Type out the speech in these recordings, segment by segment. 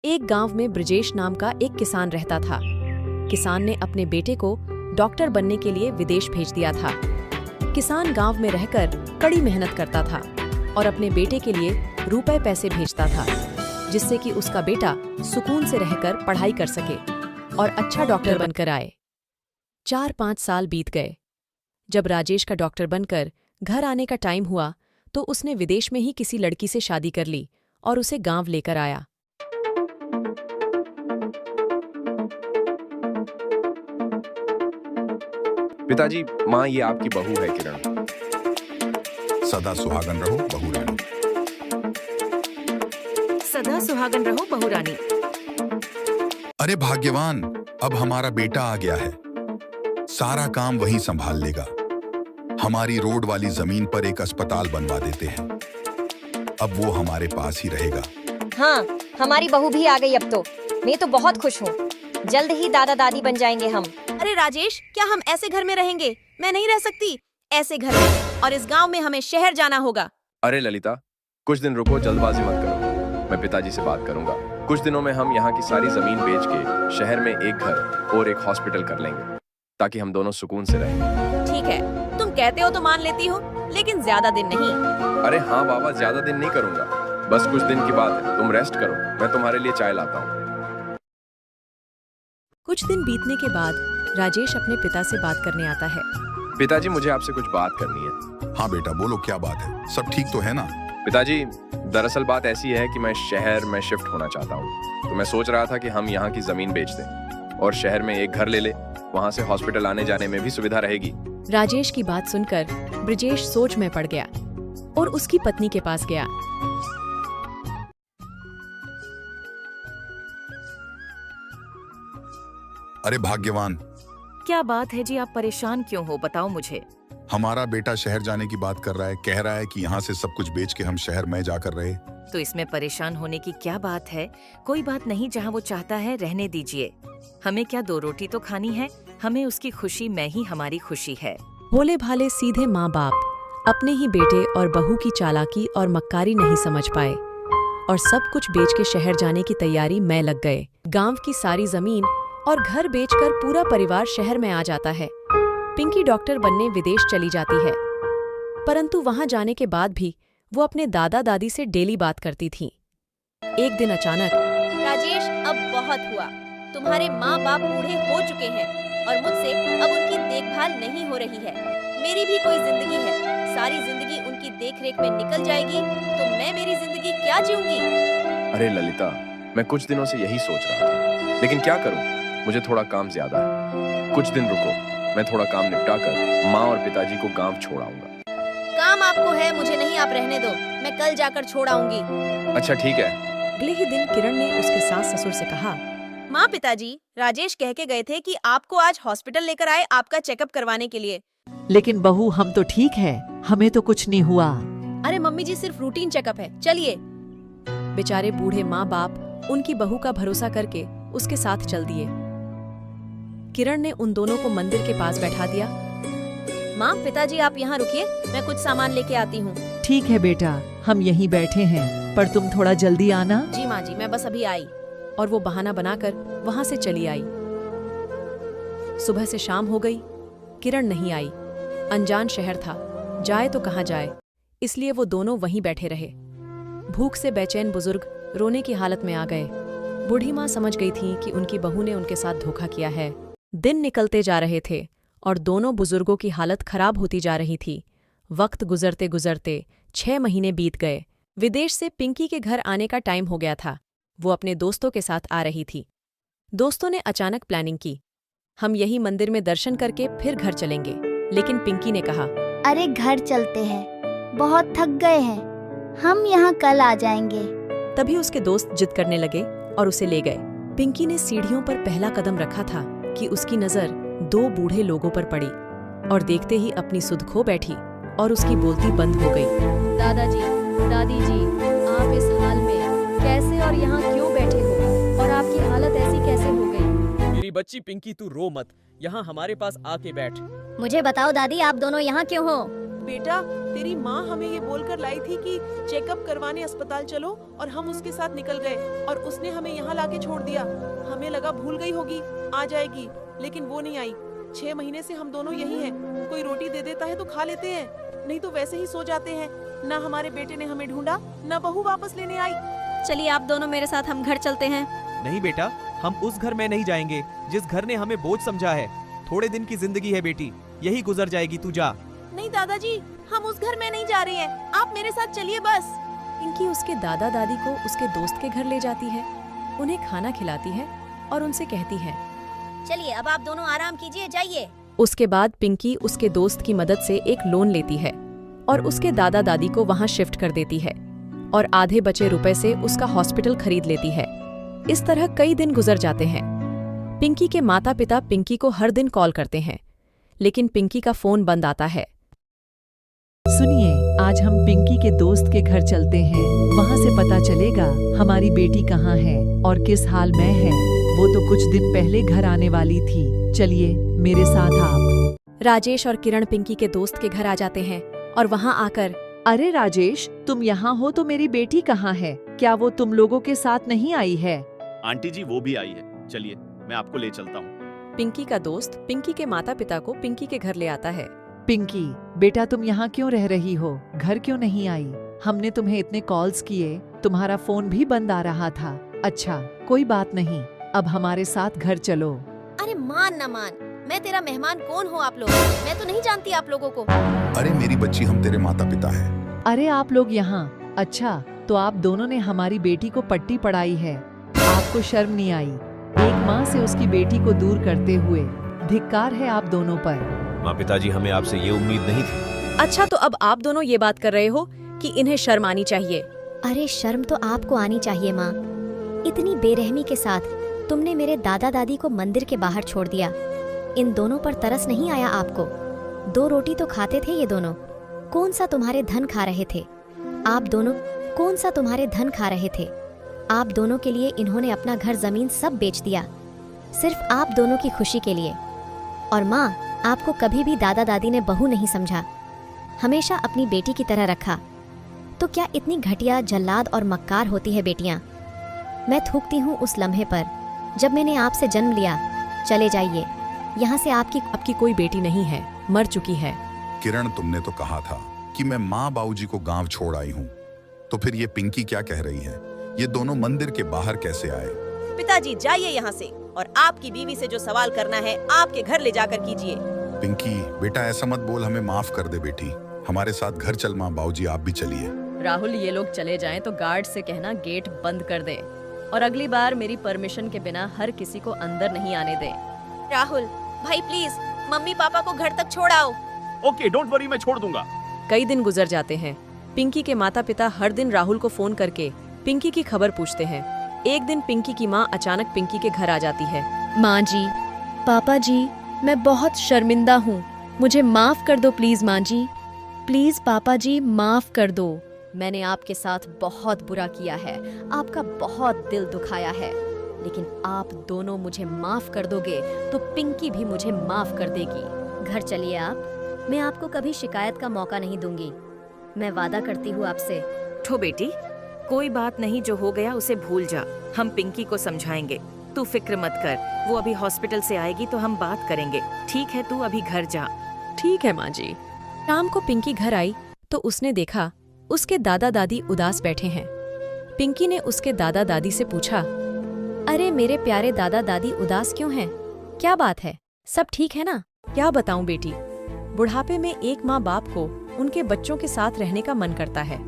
एक गांव में ब्रजेश नाम का एक किसान रहता था। किसान ने अपने बेटे को डॉक्टर बनने के लिए विदेश भेज दिया था। किसान गांव में रहकर कड़ी मेहनत करता था और अपने बेटे के लिए रुपए पैसे भेजता था, जिससे कि उसका बेटा सुकून से रहकर पढ़ाई कर सके और अच्छा डॉक्टर बनकर आए। 4-5 साल बीत गए। जब राजेश का डॉक्टर बनकर घर आने का टाइम हुआ तो उसने विदेश में ही किसी लड़की से शादी कर ली और उसे गांव लेकर आया। पिताजी, माँ ये आपकी बहू है किरण। सदा सुहागन रहो बहू रानी। सदा सुहागन रहो बहू रानी। अरे भाग्यवान, अब हमारा बेटा आ गया है, सारा काम वही संभाल लेगा। हमारी रोड वाली जमीन पर एक अस्पताल बनवा देते हैं, अब वो हमारे पास ही रहेगा। हाँ, हमारी बहू भी आ गई अब तो। मैं तो बहुत खुश हूँ, जल्द ही दादा दादी बन जाएंगे हम। अरे राजेश, क्या हम ऐसे घर में रहेंगे? मैं नहीं रह सकती ऐसे घर में, और इस गांव में हमें शहर जाना होगा। अरे ललिता, कुछ दिन रुको, जल्दबाजी मत करो। मैं पिताजी से बात करूंगा। कुछ दिनों में हम यहाँ की सारी जमीन बेच के शहर में एक घर और एक हॉस्पिटल कर लेंगे, ताकि हम दोनों सुकून से रहें। ठीक है, तुम कहते हो तो मान लेती हूँ, लेकिन ज्यादा दिन नहीं। अरे हाँ बाबा, ज्यादा दिन नहीं करूंगा, बस कुछ दिन की बात है। तुम रेस्ट करो, मैं तुम्हारे लिए चाय लाता हूँ। कुछ दिन बीतने के बाद राजेश अपने पिता से बात करने आता है। पिताजी, मुझे आपसे कुछ बात करनी है। हाँ बेटा, बोलो क्या बात है, सब ठीक तो है ना? पिताजी, दरअसल बात ऐसी है कि मैं शहर में शिफ्ट होना चाहता हूँ, तो मैं सोच रहा था कि हम यहाँ की जमीन बेच दें और शहर में एक घर ले ले। वहाँ से हॉस्पिटल आने जाने में भी सुविधा रहेगी। राजेश की बात सुनकर ब्रजेश सोच में पड़ गया और उसकी पत्नी के पास गया। अरे भाग्यवान, क्या बात है जी, आप परेशान क्यों हो? बताओ मुझे। हमारा बेटा शहर जाने की बात कर रहा है, कह रहा है कि यहाँ से सब कुछ बेच के हम शहर में जाकर रहे। तो इसमें परेशान होने की क्या बात है? कोई बात नहीं, जहाँ वो चाहता है रहने दीजिए। हमें क्या 2 रोटी तो खानी है, हमें उसकी खुशी में ही हमारी खुशी है। भोले भाले सीधे माँ बाप अपने ही बेटे और बहू की चालाकी और मक्कारी नहीं समझ पाए और सब कुछ बेच के शहर जाने की तैयारी में लग गए। गांव की सारी जमीन और घर बेचकर पूरा परिवार शहर में आ जाता है। पिंकी डॉक्टर बनने विदेश चली जाती है, परंतु वहां जाने के बाद भी वो अपने दादा दादी से डेली बात करती थी। एक दिन अचानक, राजेश, अब बहुत हुआ। तुम्हारे माँ बाप बूढ़े हो चुके हैं और मुझसे अब उनकी देखभाल नहीं हो रही है। मेरी भी कोई जिंदगी है, सारी जिंदगी उनकी देखरेख में निकल जाएगी तो मैं मेरी जिंदगी क्या जीऊंगी? अरे ललिता, मैं कुछ दिनों से यही सोच रहा था, लेकिन क्या करूं, मुझे थोड़ा काम ज्यादा है। कुछ दिन रुको, मैं थोड़ा काम निपटा कर माँ और पिताजी को गांव छोड़ आऊंगा। काम आपको है, मुझे नहीं, आप रहने दो, मैं कल जाकर छोड़ आऊंगी। अच्छा ठीक है। अगले ही दिन किरण ने उसके सास ससुर से कहा, माँ, पिताजी, राजेश कह के गए थे कि आपको आज हॉस्पिटल लेकर आए आपका चेकअप करवाने के लिए। लेकिन बहू, हम तो ठीक हैं, हमें तो कुछ नहीं हुआ। अरे मम्मी जी, सिर्फ रूटीन चेकअप है, चलिए। बेचारे बूढ़े माँ बाप उनकी बहू का भरोसा करके उसके साथ चल दिए। किरण ने उन दोनों को मंदिर के पास बैठा दिया। माँ, पिताजी आप यहाँ रुकिए, मैं कुछ सामान लेके आती हूँ। ठीक है बेटा, हम यहीं बैठे हैं, पर तुम थोड़ा जल्दी आना। जी माँ जी, मैं बस अभी आई। और वो बहाना बनाकर वहां से चली आई। सुबह से शाम हो गई, किरण नहीं आई। अनजान शहर था, जाए तो कहाँ जाए, इसलिए वो दोनों वहीं बैठे रहे। भूख से बेचैन बुजुर्ग रोने की हालत में आ गए। बूढ़ी माँ समझ गई थी कि उनकी बहू ने उनके साथ धोखा किया है। दिन निकलते जा रहे थे और दोनों बुजुर्गों की हालत खराब होती जा रही थी। वक्त गुजरते गुजरते 6 महीने बीत गए। विदेश से पिंकी के घर आने का टाइम हो गया था। वो अपने दोस्तों के साथ आ रही थी। दोस्तों ने अचानक प्लानिंग की, हम यही मंदिर में दर्शन करके फिर घर चलेंगे। लेकिन पिंकी ने कहा, अरे घर चलते हैं, बहुत थक गए हैं, हम यहाँ कल आ जाएंगे। तभी उसके दोस्त जिद करने लगे और उसे ले गए। पिंकी ने सीढ़ियों पर पहला कदम रखा था कि उसकी नजर 2 बूढ़े लोगों पर पड़ी और देखते ही अपनी सुध खो बैठी और उसकी बोलती बंद हो गई। दादाजी, दादी जी, आप इस हाल में कैसे और यहाँ क्यों बैठे हो और आपकी हालत ऐसी कैसे हो गई? मेरी बच्ची पिंकी, तू रो मत, यहाँ हमारे पास आके बैठ। मुझे बताओ दादी, आप दोनों यहाँ क्यों हो? बेटा, तेरी माँ हमें ये बोलकर लाई थी कि चेकअप करवाने अस्पताल चलो, और हम उसके साथ निकल गए और उसने हमें यहाँ लाके छोड़ दिया। हमें लगा भूल गई होगी, आ जाएगी, लेकिन वो नहीं आई। 6 महीने से हम दोनों यही हैं। कोई रोटी दे देता है तो खा लेते हैं, नहीं तो वैसे ही सो जाते हैं। ना हमारे बेटे ने हमें ढूंढा, ना बहू वापस लेने आई। चलिए आप दोनों मेरे साथ, हम घर चलते हैं। नहीं बेटा, हम उस घर में नहीं जाएंगे जिस घर ने हमें बोझ समझा है। थोड़े दिन की जिंदगी है बेटी, यही गुजर जाएगी, तू जा। नहीं दादाजी, हम उस घर में नहीं जा रहे हैं, आप मेरे साथ चलिए बस। पिंकी उसके दादा दादी को उसके दोस्त के घर ले जाती है, उन्हें खाना खिलाती है और उनसे कहती है, चलिए अब आप दोनों आराम कीजिए, जाइए। उसके बाद पिंकी उसके दोस्त की मदद से एक लोन लेती है और उसके दादा दादी को वहां शिफ्ट कर देती है और आधे बचे रुपए से उसका हॉस्पिटल खरीद लेती है। इस तरह कई दिन गुजर जाते हैं। पिंकी के माता पिता पिंकी को हर दिन कॉल करते हैं, लेकिन पिंकी का फोन बंद आता है। सुनिए, आज हम पिंकी के दोस्त के घर चलते हैं। वहाँ से पता चलेगा हमारी बेटी कहाँ है और किस हाल में है। वो तो कुछ दिन पहले घर आने वाली थी। चलिए मेरे साथ आप। राजेश और किरण पिंकी के दोस्त के घर आ जाते हैं और वहाँ आकर, अरे राजेश, तुम यहाँ हो तो मेरी बेटी कहाँ है? क्या वो तुम लोगों के साथ नहीं आई है? आंटी जी वो भी आई है, चलिए मैं आपको ले चलता हूँ। पिंकी का दोस्त पिंकी के माता पिता को पिंकी के घर ले आता है। पिंकी बेटा, तुम यहाँ क्यों रह रही हो? घर क्यों नहीं आई? हमने तुम्हें इतने कॉल्स किए, तुम्हारा फोन भी बंद आ रहा था। अच्छा कोई बात नहीं, अब हमारे साथ घर चलो। अरे मान ना मान, मैं तेरा मेहमान कौन हूँ आप लोग? मैं तो नहीं जानती आप लोगों को। अरे मेरी बच्ची, हम तेरे माता पिता हैं। अरे आप लोग यहाँ? अच्छा, तो आप दोनों ने हमारी बेटी को पट्टी पढ़ाई है। आपको शर्म नहीं आई? एक माँ से उसकी बेटी को दूर करते हुए। धिक्कार है आप दोनों पर। माँ पिताजी, हमें आपसे ये उम्मीद नहीं थी। अच्छा, तो अब आप दोनों ये बात कर रहे हो कि इन्हें शर्म आनी चाहिए। अरे शर्म तो आपको आनी चाहिए माँ। इतनी बेरहमी के साथ तुमने मेरे दादा दादी को मंदिर के बाहर छोड़ दिया। इन दोनों पर तरस नहीं आया आपको? 2 रोटी तो खाते थे ये दोनों। कौन सा तुम्हारे धन खा रहे थे आप दोनों? कौन सा तुम्हारे धन खा रहे थे आप दोनों? के लिए इन्होंने अपना घर जमीन सब बेच दिया, सिर्फ आप दोनों की खुशी के लिए। और माँ, आपको कभी भी दादा दादी ने बहू नहीं समझा, हमेशा अपनी बेटी की तरह रखा। तो क्या इतनी घटिया, जल्लाद और मक्कार होती है बेटियां? मैं थूकती हूँ उस लम्हे पर जब मैंने आपसे जन्म लिया। चले जाइए यहाँ से। आपकी कोई बेटी नहीं है, मर चुकी है। किरण, तुमने तो कहा था कि मैं माँ बाबूजी को गांव छोड़ आई हूँ, तो फिर ये पिंकी क्या कह रही है? ये दोनों मंदिर के बाहर कैसे आए? पिताजी जाइए यहाँ से, और आपकी बीवी से जो सवाल करना है आपके घर ले जाकर कीजिए। पिंकी बेटा, ऐसा मत बोल, हमें माफ कर दे बेटी। हमारे साथ घर चल। माँ बाबूजी आप भी चलिए। राहुल, ये लोग चले जाएं तो गार्ड से कहना गेट बंद कर दे, और अगली बार मेरी परमिशन के बिना हर किसी को अंदर नहीं आने दे। राहुल भाई, प्लीज मम्मी पापा को घर तक छोड़ आओ। ओके, डोंट वरी, मैं छोड़ दूंगा। कई दिन गुजर जाते हैं। पिंकी के माता पिता हर दिन राहुल को फोन करके पिंकी की खबर पूछते हैं। एक दिन पिंकी की माँ अचानक पिंकी के घर आ जाती है। माँ जी, पापा जी, मैं बहुत शर्मिंदा हूँ, मुझे माफ कर दो प्लीज। माँ जी, प्लीज पापा जी, माफ कर दो। मैंने आपके साथ बहुत बुरा किया है, आपका बहुत दिल दुखाया है, लेकिन आप दोनों मुझे माफ कर दोगे तो पिंकी भी मुझे माफ कर देगी। घर चलिए आप, मैं आपको कभी शिकायत का मौका नहीं दूंगी। मैं वादा करती हूँ आपसे। ठो बेटी, कोई बात नहीं, जो हो गया उसे भूल जा। हम पिंकी को समझाएंगे, तू फिक्र मत कर। वो अभी हॉस्पिटल से आएगी तो हम बात करेंगे, ठीक है? तू अभी घर जा। ठीक है माँ जी। शाम को पिंकी घर आई तो उसने देखा उसके दादा दादी उदास बैठे हैं। पिंकी ने उसके दादा दादी से पूछा, अरे मेरे प्यारे दादा दादी उदास क्यों हैं? क्या बात है? सब ठीक है ना? क्या बताऊं बेटी, बुढ़ापे में एक माँ बाप को उनके बच्चों के साथ रहने का मन करता है,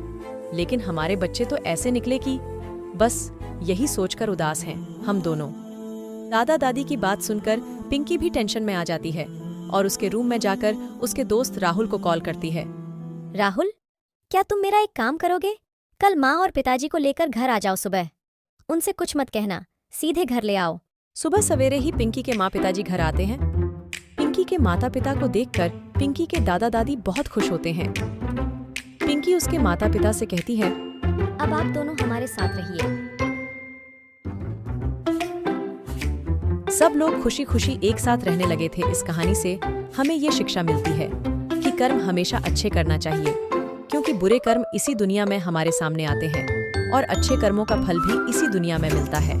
लेकिन हमारे बच्चे तो ऐसे निकले कि बस यही सोचकर उदास हैं हम दोनों। दादा दादी की बात सुनकर पिंकी भी टेंशन में आ जाती है और उसके रूम में जाकर उसके दोस्त राहुल को कॉल करती है। राहुल, क्या तुम मेरा एक काम करोगे? कल माँ और पिताजी को लेकर घर आ जाओ सुबह। उनसे कुछ मत कहना, सीधे घर ले आओ। सुबह सवेरे ही पिंकी के माँ पिताजी घर आते हैं। पिंकी के माता पिता को देखकर पिंकी के दादा दादी बहुत खुश होते हैं। पिंकी उसके माता पिता से कहती है, अब आप दोनों हमारे साथ रहिए। सब लोग खुशी खुशी एक साथ रहने लगे थे। इस कहानी से हमें ये शिक्षा मिलती है कि कर्म हमेशा अच्छे करना चाहिए, क्योंकि बुरे कर्म इसी दुनिया में हमारे सामने आते हैं और अच्छे कर्मों का फल भी इसी दुनिया में मिलता है।